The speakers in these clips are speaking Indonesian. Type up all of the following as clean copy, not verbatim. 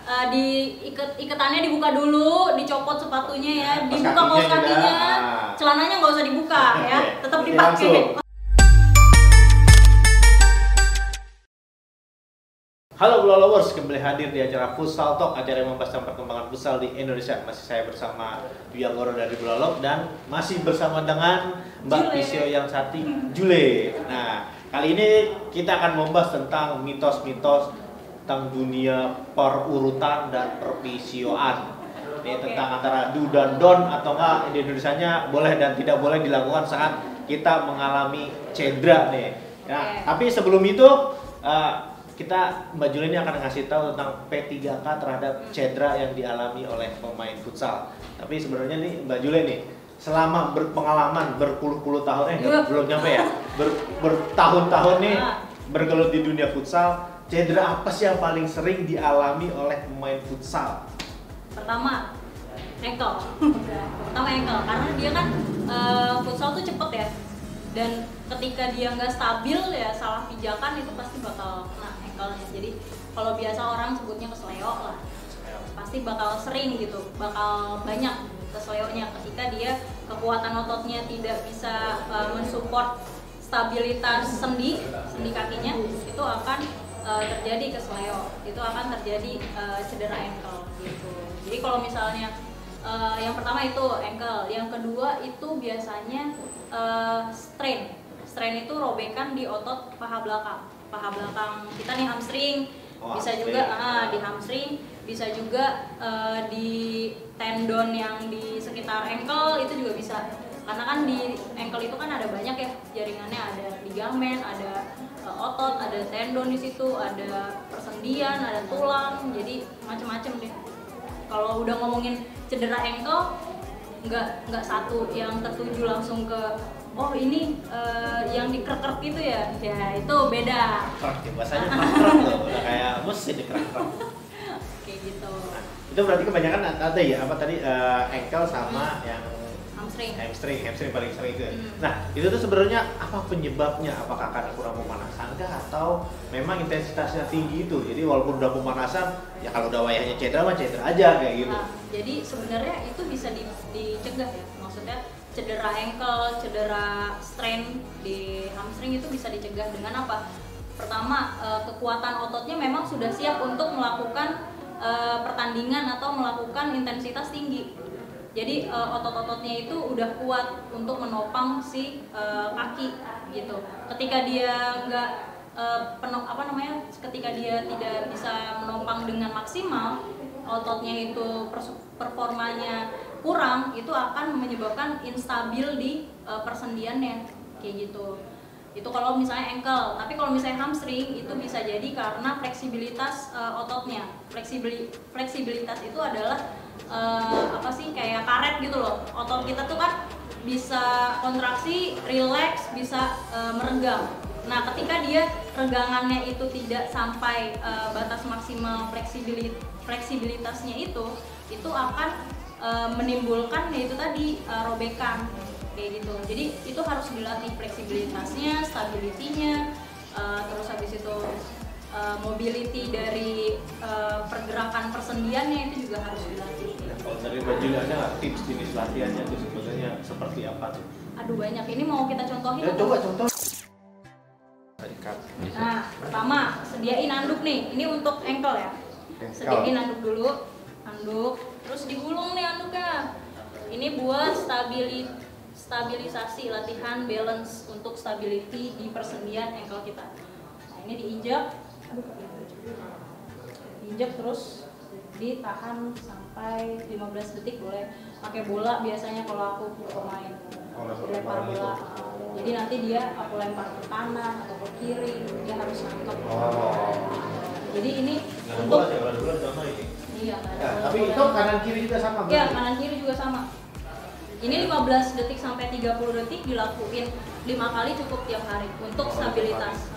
di iketannya dibuka dulu, dicopot sepatunya ya, dibuka kaos kakinya, celananya nggak usah dibuka ya, tetap dipakai. Halo Blolovers, kembali hadir di acara Futsal Talk, acara yang membahas tentang perkembangan futsal di Indonesia. Masih saya bersama Dwi Anggoro dari Blolov dan masih bersama dengan Mbak Pisio yang Sati Jule. Nah, kali ini kita akan membahas tentang mitos-mitos tentang dunia perurutan dan perpisioan. Ini tentang antara do dan don atau enggak di Indonesianya boleh dan tidak boleh dilakukan saat kita mengalami cedera nih. Ya, tapi sebelum itu Mbak Jule ini akan ngasih tahu tentang P3K terhadap cedera yang dialami oleh pemain futsal. Tapi sebenarnya nih Mbak Jule nih, selama berpengalaman berpuluh-puluh tahun, belum nyampe ya, bertahun-tahun nih bergelut di dunia futsal, cedera apa sih yang paling sering dialami oleh pemain futsal? Pertama, ankle. Karena dia kan futsal tuh cepet ya. Dan ketika dia nggak stabil ya, salah pijakan itu pasti bakal kena ankle-nya. Jadi kalau biasa orang sebutnya kesleo lah, pasti bakal sering gitu, bakal banyak kesleonya ketika dia kekuatan ototnya tidak bisa mensupport stabilitas sendi kakinya, itu akan terjadi kesleo, itu akan terjadi cedera ankle gitu. Jadi kalau misalnya yang pertama itu ankle, yang kedua itu biasanya strain itu robekan di otot paha belakang kita nih, hamstring. Bisa juga di hamstring, bisa juga di tendon yang di sekitar ankle, itu juga bisa. Karena kan di ankle itu kan ada banyak ya jaringannya, ada ligamen, ada otot, ada tendon di situ, ada persendian, ada tulang, jadi macam-macam deh. Kalau udah ngomongin cedera ankle, nggak satu yang tertuju langsung ke oh ini yang dikrek-krek gitu ya itu beda. Krek, bahasanya krek loh, udah kayak mesin dikrek-krek. Kayak gitu. Nah, itu berarti kebanyakan ada ya apa tadi ankle sama yang hamstring paling sering itu ya. Nah, itu tuh sebenarnya apa penyebabnya? Apakah karena kurang pemanasan kah atau memang intensitasnya tinggi itu? Jadi walaupun udah pemanasan, ya kalau udah wayahnya cedera mah cedera aja kayak gitu. Nah, jadi sebenarnya itu bisa dicegah ya. Maksudnya cedera ankle, cedera strain di hamstring itu bisa dicegah dengan apa? Pertama, kekuatan ototnya memang sudah siap untuk melakukan pertandingan atau melakukan intensitas tinggi. Jadi otot-ototnya itu udah kuat untuk menopang si kaki gitu. Ketika dia nggak ketika dia tidak bisa menopang dengan maksimal, ototnya itu performanya kurang, itu akan menyebabkan instabil di persendiannya kayak gitu. Itu kalau misalnya ankle. Tapi kalau misalnya hamstring itu bisa jadi karena fleksibilitas ototnya. Fleksibilitas itu adalah kayak karet gitu loh. Otot kita tuh kan bisa kontraksi, relax, bisa meregang. Nah, ketika dia regangannya itu tidak sampai batas maksimal fleksibilitasnya itu akan menimbulkan yaitu tadi robekan kayak gitu. Jadi itu harus dilatih fleksibilitasnya, stability-nya, terus habis itu mobility dari pergerakan persendiannya itu juga harus dilatih. Kalau dari Mbak Jule ada nggak tips jenis latihannya itu sebenarnya seperti apa tuh? Aduh banyak, ini mau kita contohin? Ya, coba contoh. Nah, pertama sediain anduk nih, ini untuk ankle ya. Sediain anduk dulu, terus digulung nih anduknya. Ini buat stabilisasi, latihan balance untuk stability di persendian ankle kita. Nah, ini diinjak terus ditahan sampai 15 detik boleh. Pakai bola biasanya kalau aku pemain. Lempar bola. Jadi nanti aku lempar ke kanan atau ke kiri, dia harus nangkep. Jadi ini untuk iya, tapi itu kanan kiri juga sama. Iya, kanan kiri juga sama. Ini 15 detik sampai 30 detik dilakuin 5 kali cukup tiap hari untuk stabilitas.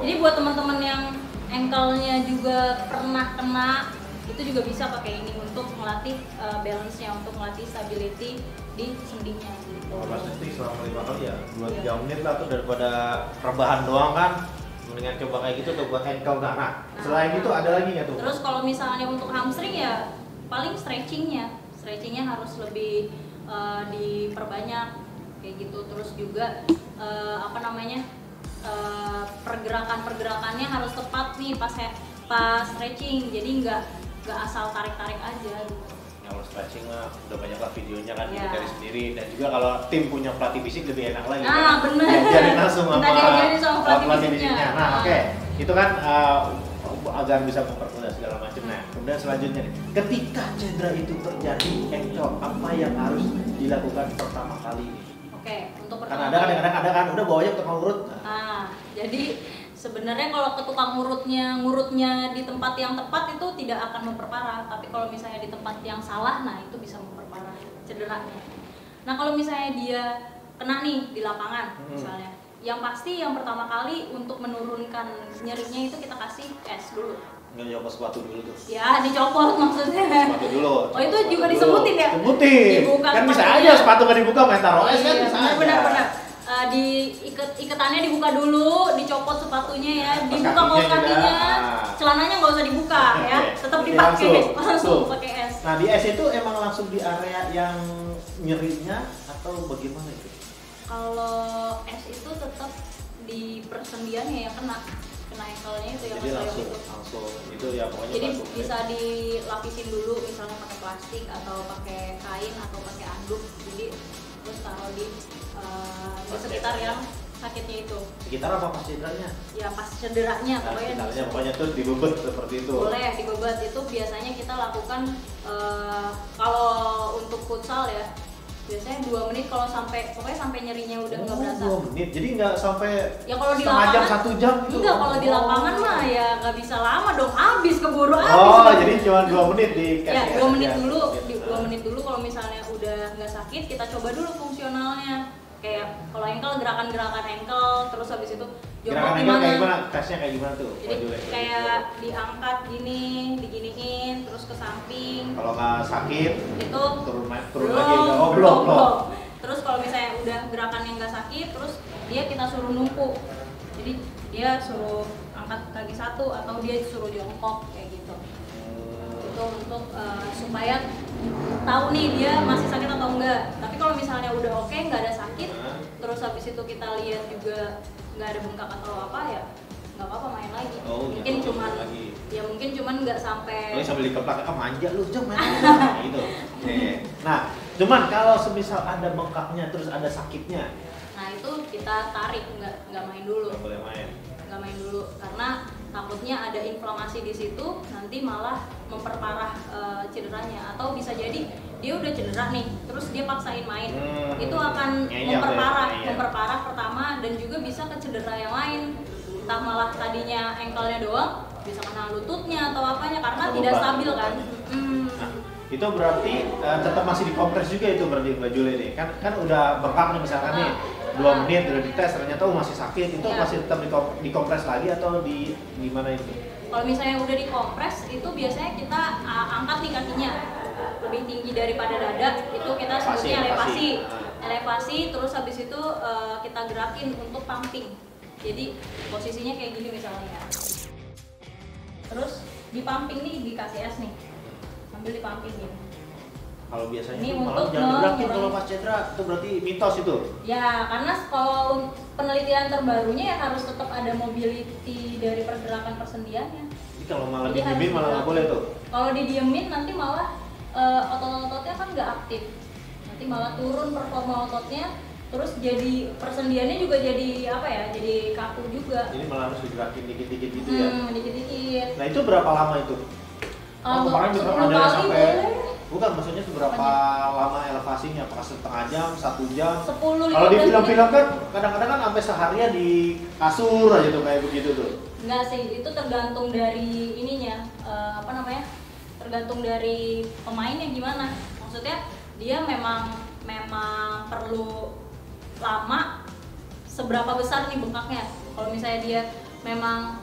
Jadi buat teman-teman yang ankle-nya juga pernah kena, itu juga bisa pakai ini untuk melatih balance-nya, untuk melatih stability di sendinya. 15 detik selama 5 kali ya, 2-3 menit lah tuh, daripada rebahan doang kan. Mendingan coba kayak gitu tuh buat ankle. Nah, selain itu ada lagi nggak tuh? Terus kalau misalnya untuk hamstring ya paling stretchingnya harus lebih diperbanyak kayak gitu. Terus juga pergerakannya harus tepat nih pas stretching, jadi nggak asal tarik aja gitu. Kalau stretching mah udah banyak lah videonya kan, cari sendiri. Dan juga kalau tim punya pelatih fisik lebih enak lagi. Nah, kan? bener. Diajarin langsung Diajarin sama pelatih fisiknya. fisiknya. Nah, oke. Itu kan agar bisa mempermudah segala macam. Nah, kemudian selanjutnya nih, ketika cedera itu terjadi ankle, apa yang harus dilakukan pertama kali ini? Oke, untuk Karena pertama ada kadang-kadang kan udah bawanya ke tukang urut. Jadi sebenarnya kalau ke tukang ngurutnya di tempat yang tepat itu tidak akan memperparah, tapi kalau misalnya di tempat yang salah, nah itu bisa memperparah cederanya. Nah kalau misalnya dia kena nih di lapangan misalnya, yang pasti yang pertama kali untuk menurunkan nyerinya itu kita kasih es dulu. Nyopot sepatu dulu tuh. Ya, dicopot maksudnya. Sepatu dulu. Oh, itu juga disebutin ya? Sebutin. Dibuka Kan bisa sepatunya. aja sepatu nggak dibuka main taruh es kan bisa aja. Benar. Iketannya dibuka dulu, dicopot sepatunya ya, dibuka kaos kakinya, celananya nggak usah dibuka ya, tetap dipakai, langsung pakai es. Nah di es itu emang langsung di area yang nyerinya atau bagaimana itu? Kalau es itu tetap di persendiannya yang kena ankle-nya itu yang langsung itu ya pokoknya. Jadi bisa dilapisin dulu misalnya pakai plastik atau pakai kain atau pakai anduk, jadi terus taruh di sekitar yang sakitnya itu. Sekitar apa pas cederanya? Ya pas cederanya pokoknya tuh dibebet seperti itu. Boleh dibebet, itu biasanya kita lakukan kalau untuk futsal ya biasanya 2 menit, kalau pokoknya sampai nyerinya udah nggak berasa. 2 menit, jadi nggak sampai ya kalau di setengah lapangan, jam 1 jam gitu. Enggak, kalau di lapangan mah ya nggak bisa lama dong, keburu habis. Oh, jadi cuma 2 menit dikasih. Ya 2 menit dulu, 2 menit dulu. Kalau misalnya udah nggak sakit, kita coba dulu fungsionalnya. Kayak kalau ankle, gerakan ankle, terus habis itu jongkok gimana? Kayak gimana? Tesnya kayak gimana tuh? Jadi kayak diangkat gini, diginiin, terus ke samping. Kalau nggak sakit, itu turun lagi udah. Oh, belum. Terus kalau misalnya udah gerakan yang nggak sakit, terus kita suruh numpuk. Jadi dia suruh angkat kaki satu atau dia suruh jongkok kayak gitu. Itu untuk supaya tahu nih dia masih sakit atau enggak. Tapi kalau misalnya udah oke, nggak ada sakit, terus habis itu kita lihat juga nggak ada bengkak atau apa, ya nggak apa-apa main lagi. Mungkin cuman nggak sampai. Sambil dikeplak, manja lu jam main gitu. Nah, cuman kalau semisal ada bengkaknya terus ada sakitnya, nah itu kita tarik, nggak main dulu. Nggak boleh main. Nggak main dulu karena takutnya ada inflamasi di situ, nanti malah memperparah cederanya, atau bisa jadi dia udah cedera nih, terus dia paksain main, itu akan memperparah pertama, dan juga bisa ke cedera yang lain, entah malah tadinya ankle-nya doang bisa kena lututnya atau apanya karena tidak stabil kan. Nah, itu berarti tetap masih dikompres juga itu berarti Mbak Julie nih, kan udah bengkak nih misalkan nih 2 menit udah dites ternyata masih sakit, itu masih tetap dikompres lagi atau di gimana itu? Kalau misalnya udah dikompres itu biasanya kita angkat nih kakinya lebih tinggi daripada dada, itu kita sebutnya elevasi, terus habis itu kita gerakin untuk pumping. Jadi posisinya kayak gini misalnya ya. Terus di pumping nih, dikasih es nih, sambil di pumping gini. Kalau biasanya ini tuh malah jangan digerakin kalau pas cedera, itu berarti mitos itu? Ya, karena kalau penelitian terbarunya ya harus tetap ada mobility dari pergerakan persendiannya. Jadi kalau malah didiemin malah nggak boleh tuh? Kalau didiemin nanti malah otot-ototnya kan nggak aktif, nanti malah turun performa ototnya, terus jadi persendiannya juga jadi jadi kaku juga. Jadi malah harus digerakin dikit-dikit gitu ya? Dikit-dikit. Nah itu berapa lama itu? Kemarin juga ada sampai bukan, maksudnya berapa lama elevasinya? Apakah setengah jam, 1 jam? 10-15 Kalau di film-film kan kadang-kadang kan sampai seharian di kasur aja tuh kayak begitu tuh. Enggak sih, itu tergantung dari ininya, tergantung dari pemainnya gimana. Maksudnya dia memang perlu lama, seberapa besar nih bengkaknya. Kalau misalnya dia memang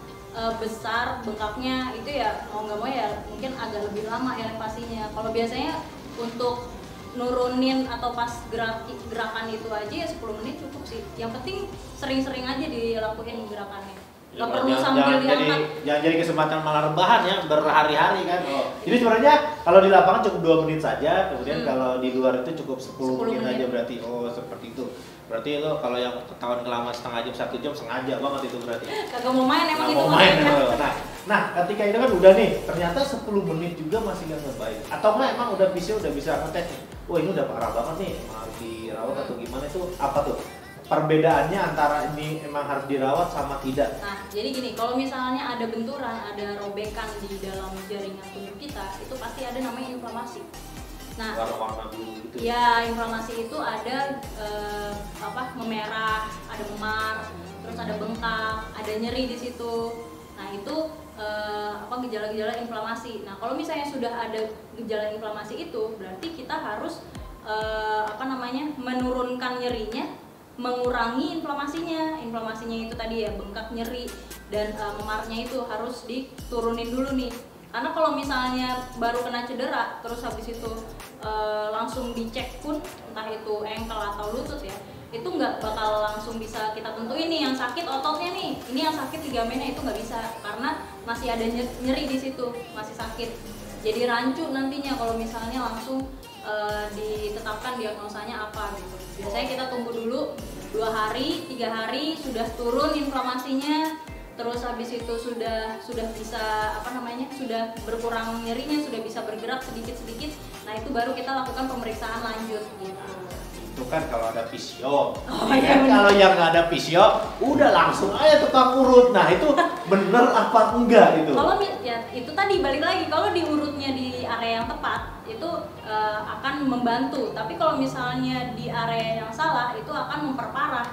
besar bengkaknya, itu ya mau nggak mau ya mungkin agak lebih lama elevasinya. Kalau biasanya untuk nurunin atau pas gerakan itu aja ya 10 menit cukup sih. Yang penting sering-sering aja dilakuin gerakannya. Nggak perlu sambil diangkat. Jangan jadi kesempatan malah rebahan ya berhari-hari kan. Jadi sebenarnya kalau di lapangan cukup 2 menit saja, kemudian kalau di luar itu cukup 10 menit aja berarti. Oh seperti itu. Berarti lo kalau yang ketahuan kelama setengah jam 1 jam sengaja banget itu berarti. Kagak mau main emang Nggak itu. mau main. Nah ketika itu kan udah nih, ternyata 10 menit juga masih gak ngebaik. Atau enggak emang udah bisa ngetes nih. Wah ini udah parah banget nih, harus dirawat atau gimana itu apa tuh? Perbedaannya antara ini emang harus dirawat sama tidak? Nah, jadi gini, kalau misalnya ada benturan, ada robekan di dalam jaringan tubuh kita, itu pasti ada namanya inflamasi. Nah, warna-warna biru gitu. Ya, inflamasi itu ada memerah, ada memar, terus ada bengkak, ada nyeri di situ. Nah, itu gejala-gejala inflamasi. Nah, kalau misalnya sudah ada gejala inflamasi itu, berarti kita harus menurunkan nyerinya, mengurangi inflamasinya itu tadi ya bengkak, nyeri, dan memarnya itu harus diturunin dulu nih, karena kalau misalnya baru kena cedera terus habis itu langsung dicek pun entah itu ankle atau lutut ya, itu nggak bakal langsung bisa kita tentuin nih yang sakit ototnya nih, ini yang sakit ligamennya, itu nggak bisa karena masih ada nyeri di situ, masih sakit, jadi rancu nantinya kalau misalnya langsung ditetapkan diagnosanya apa gitu. Biasanya kita tunggu dulu 2 hari, 3 hari sudah turun inflamasinya, terus habis itu sudah bisa sudah berkurang nyerinya, sudah bisa bergerak sedikit-sedikit. Nah, itu baru kita lakukan pemeriksaan lanjut gitu. Itu kan kalau ada fisio. Kalau yang nggak ada fisio, udah langsung aja tukang urut. Nah, itu bener apa enggak itu? Kalau ya itu tadi balik lagi, kalau diurutnya di area yang tepat itu akan membantu, tapi kalau misalnya di area yang salah itu akan memperparah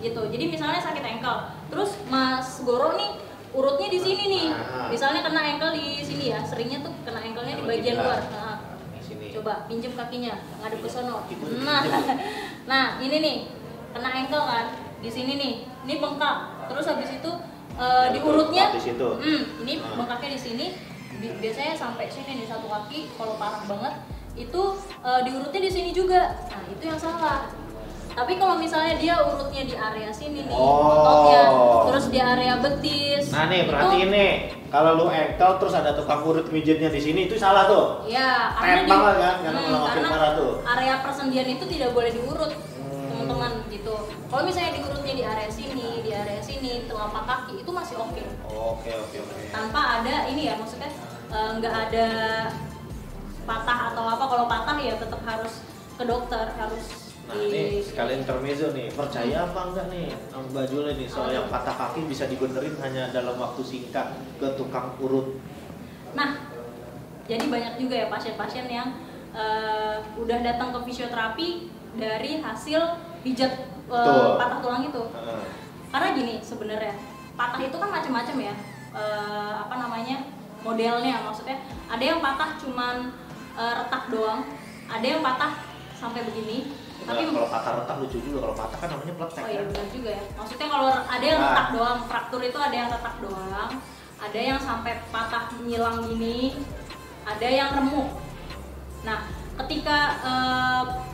gitu. Jadi misalnya sakit ankle, terus Mas Goro nih urutnya di sini nih, misalnya kena ankle di sini ya, seringnya tuh kena ankle-nya di bagian luar. Coba pinjem kakinya, ngadep ke sono. Nah ini nih kena ankle kan, di sini nih, ini bengkak, terus habis itu diurutnya, ini bengkaknya di sini. Biasanya sampai sini nih satu kaki, kalau parah banget itu diurutnya di sini juga. Nah, itu yang salah. Tapi kalau misalnya dia urutnya di area sini nih, ototnya, terus di area betis. Nah nih, perhatiin nih. Kalau lu ankle terus ada tukang urut mijitnya di sini, itu salah tuh. Iya, karena area persendian itu tidak boleh diurut, teman-teman gitu. Kalau misalnya diurutnya di area sini, telapak kaki itu masih oke. Oke. Tanpa ada ini ya, maksudnya nggak ada patah atau apa. Kalau patah ya tetap harus ke dokter, harus. Nah ini sekalian intermezzo nih, percaya apa enggak nih Mbak Jule nih soal yang patah kaki bisa dibenerin hanya dalam waktu singkat ke tukang urut? Nah, jadi banyak juga ya pasien-pasien yang udah datang ke fisioterapi dari hasil pijat patah tulang itu. Karena gini sebenarnya, patah itu kan macam-macam ya, modelnya, maksudnya ada yang patah cuman retak doang, ada yang patah sampai begini. Tapi kalau patah retak lucu juga, kalau patah kan namanya pletek. Oh iya benar juga ya. Maksudnya kalau ada yang retak doang, fraktur itu ada yang retak doang, ada yang sampai patah nyilang gini, ada yang remuk. Nah, ketika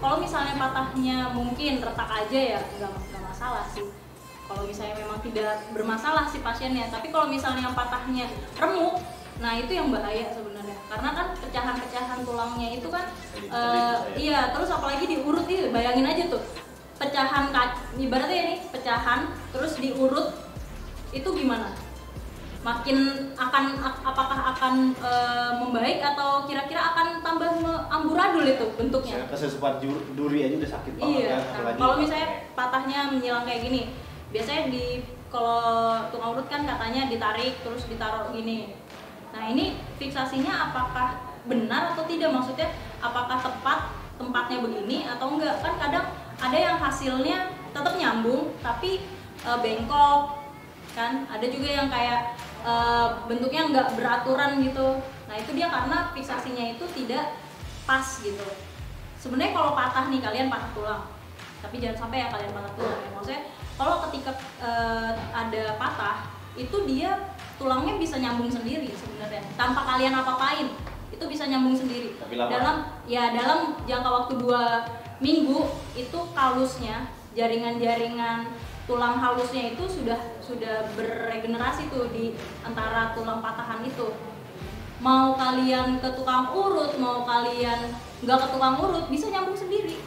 kalau misalnya patahnya mungkin retak aja ya nggak masalah sih. Kalau misalnya memang tidak bermasalah si pasiennya, tapi kalau misalnya yang patahnya remuk, nah itu yang bahaya sebenarnya, karena kan pecahan-pecahan tulangnya itu kan iya, terus apalagi diurut itu, bayangin aja tuh pecahan ibaratnya ini pecahan terus diurut itu gimana, makin apakah akan membaik atau kira-kira akan tambah amburadul itu bentuknya. Kesesuaian duri aja udah sakit banget. Iya, kan? Kalau misalnya patahnya menyilang kayak gini, biasanya kalau tukang urut kan katanya ditarik terus ditaruh gini. Nah ini fiksasinya apakah benar atau tidak, maksudnya apakah tempatnya begini atau enggak, kan kadang ada yang hasilnya tetap nyambung tapi bengkok kan, ada juga yang kayak bentuknya nggak beraturan gitu. Nah itu dia karena fiksasinya itu tidak pas gitu. Sebenarnya kalau patah nih, kalian patah tulang, tapi jangan sampai ya kalian patah tulang ya. Maksudnya kalau ketika ada patah itu dia tulangnya bisa nyambung sendiri sebenarnya tanpa kalian apa-apain, itu bisa nyambung sendiri. Dalam jangka waktu 2 minggu itu kalusnya, jaringan-jaringan tulang halusnya itu sudah beregenerasi tuh di antara tulang patahan itu. Mau kalian ke tukang urut, mau kalian nggak ke tukang urut, bisa nyambung sendiri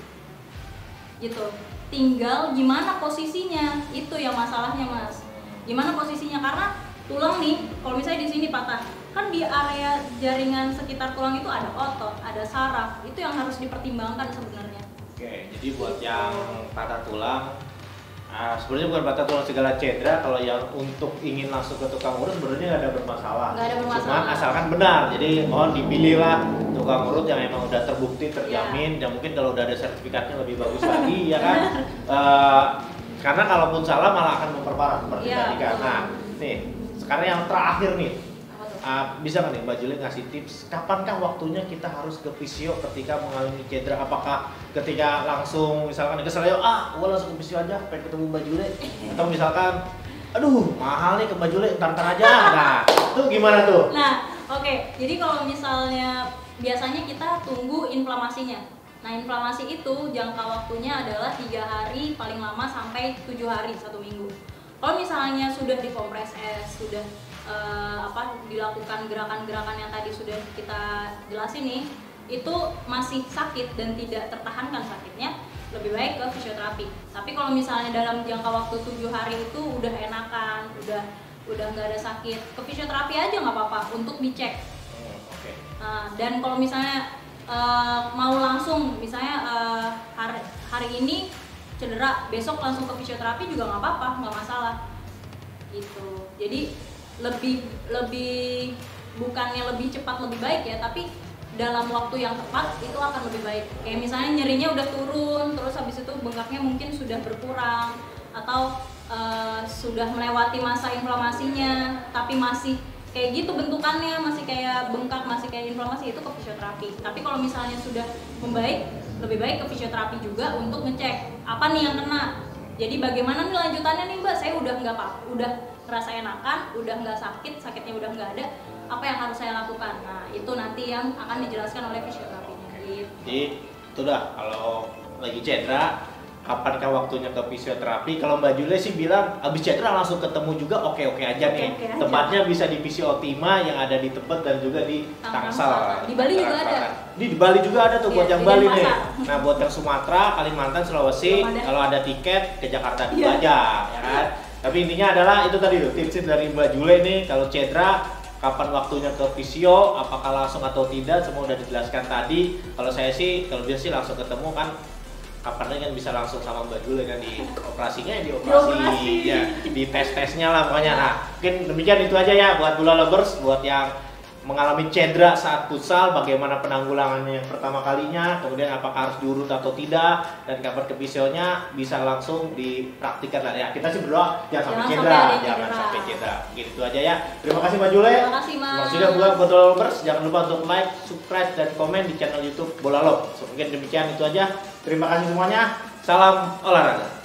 gitu. Tinggal gimana posisinya, itu yang masalahnya Mas. Gimana posisinya, karena tulang nih kalau misalnya di sini patah, kan di area jaringan sekitar tulang itu ada otot, ada saraf, itu yang harus dipertimbangkan sebenarnya. Oke, jadi buat yang patah tulang, sebenarnya bukan patah tulang segala cedera. Kalau yang untuk ingin langsung ke tukang urut sebenarnya nggak ada bermasalah. Nggak ada bermasalah. Cuma asalkan benar. Jadi mohon dipilihlah tukang urut yang emang udah terbukti, terjamin, dan mungkin kalau udah ada sertifikatnya lebih bagus lagi, ya kan? Karena kalaupun salah malah akan memperparah seperti tadi kan. Nah, nih sekarang yang terakhir nih. Bisa nggak nih Mbak Jule ngasih tips kapankah waktunya kita harus ke fisio ketika mengalami cedera? Apakah ketika langsung misalkan kesel gue langsung ke fisio aja pengen ketemu Mbak Jule, atau misalkan aduh mahal nih ke Mbak Jule ntar aja, nah itu gimana tuh? Nah oke, jadi kalau misalnya biasanya kita tunggu inflamasinya. Nah inflamasi itu jangka waktunya adalah 3 hari paling lama sampai 7 hari, 1 minggu. Kalau misalnya sudah dikompres es, sudah dilakukan gerakan-gerakan yang tadi sudah kita jelasin nih, itu masih sakit dan tidak tertahankan sakitnya, lebih baik ke fisioterapi. Tapi kalau misalnya dalam jangka waktu 7 hari itu udah enakan, udah nggak ada sakit, ke fisioterapi aja nggak apa-apa untuk dicek. Dan kalau misalnya mau langsung, misalnya hari ini cedera, besok langsung ke fisioterapi juga nggak apa-apa, nggak masalah gitu. Jadi lebih bukannya lebih cepat lebih baik ya, tapi dalam waktu yang tepat itu akan lebih baik. Kayak misalnya nyerinya udah turun, terus habis itu bengkaknya mungkin sudah berkurang, atau sudah melewati masa inflamasinya tapi masih kayak gitu bentukannya, masih kayak bengkak, masih kayak inflamasi, itu ke fisioterapi. Tapi kalau misalnya sudah membaik, lebih baik ke fisioterapi juga untuk ngecek apa nih yang kena. Jadi bagaimana nih lanjutannya nih Mbak, saya udah nggak apa, udah ngerasa enakan, udah nggak sakit, sakitnya udah nggak ada, apa yang harus saya lakukan? Nah itu nanti yang akan dijelaskan oleh fisioterapinya. Jadi itu dah, kalau lagi cedera, kapankah waktunya ke fisioterapi? Kalau Mbak Jule sih bilang abis cedera langsung ketemu juga, oke-oke aja nih. Oke aja. Tempatnya bisa di Fisiotima yang ada di Tebet dan juga di Tangsel. Di Bali juga ada. Di Bali juga ada tuh buat yang di Bali Denpasar. nih. Nah buat yang Sumatera, Kalimantan, Sulawesi, kalau ada tiket ke Jakarta dulu aja, ya kan? Tapi intinya adalah itu tadi tuh tips dari Mbak Jule nih, kalau cedera kapan waktunya ke fisio, apakah langsung atau tidak, semua udah dijelaskan tadi. Kalau saya sih, kalau dia sih langsung ketemu kan, kapan kan bisa langsung sama Mbak Jule kan, di operasinya ya di operasi, ya di tes-tesnya lah pokoknya. Nah mungkin demikian itu aja ya buat Bola Lovers, buat yang mengalami cedera saat futsal, bagaimana penanggulangannya yang pertama kalinya, kemudian apakah harus diurut atau tidak, dan kapan ke fisionya bisa langsung dipraktikkan lah ya. Kita sih berdoa jangan sampai cedera. Gitu aja ya. Terima kasih Mbak Jule. Terima kasih Mas. Terima kasih buat Bola Lovers. Jangan lupa untuk like, subscribe, dan komen di channel YouTube Bola Love. Mungkin demikian itu aja. Terima kasih semuanya. Salam olahraga.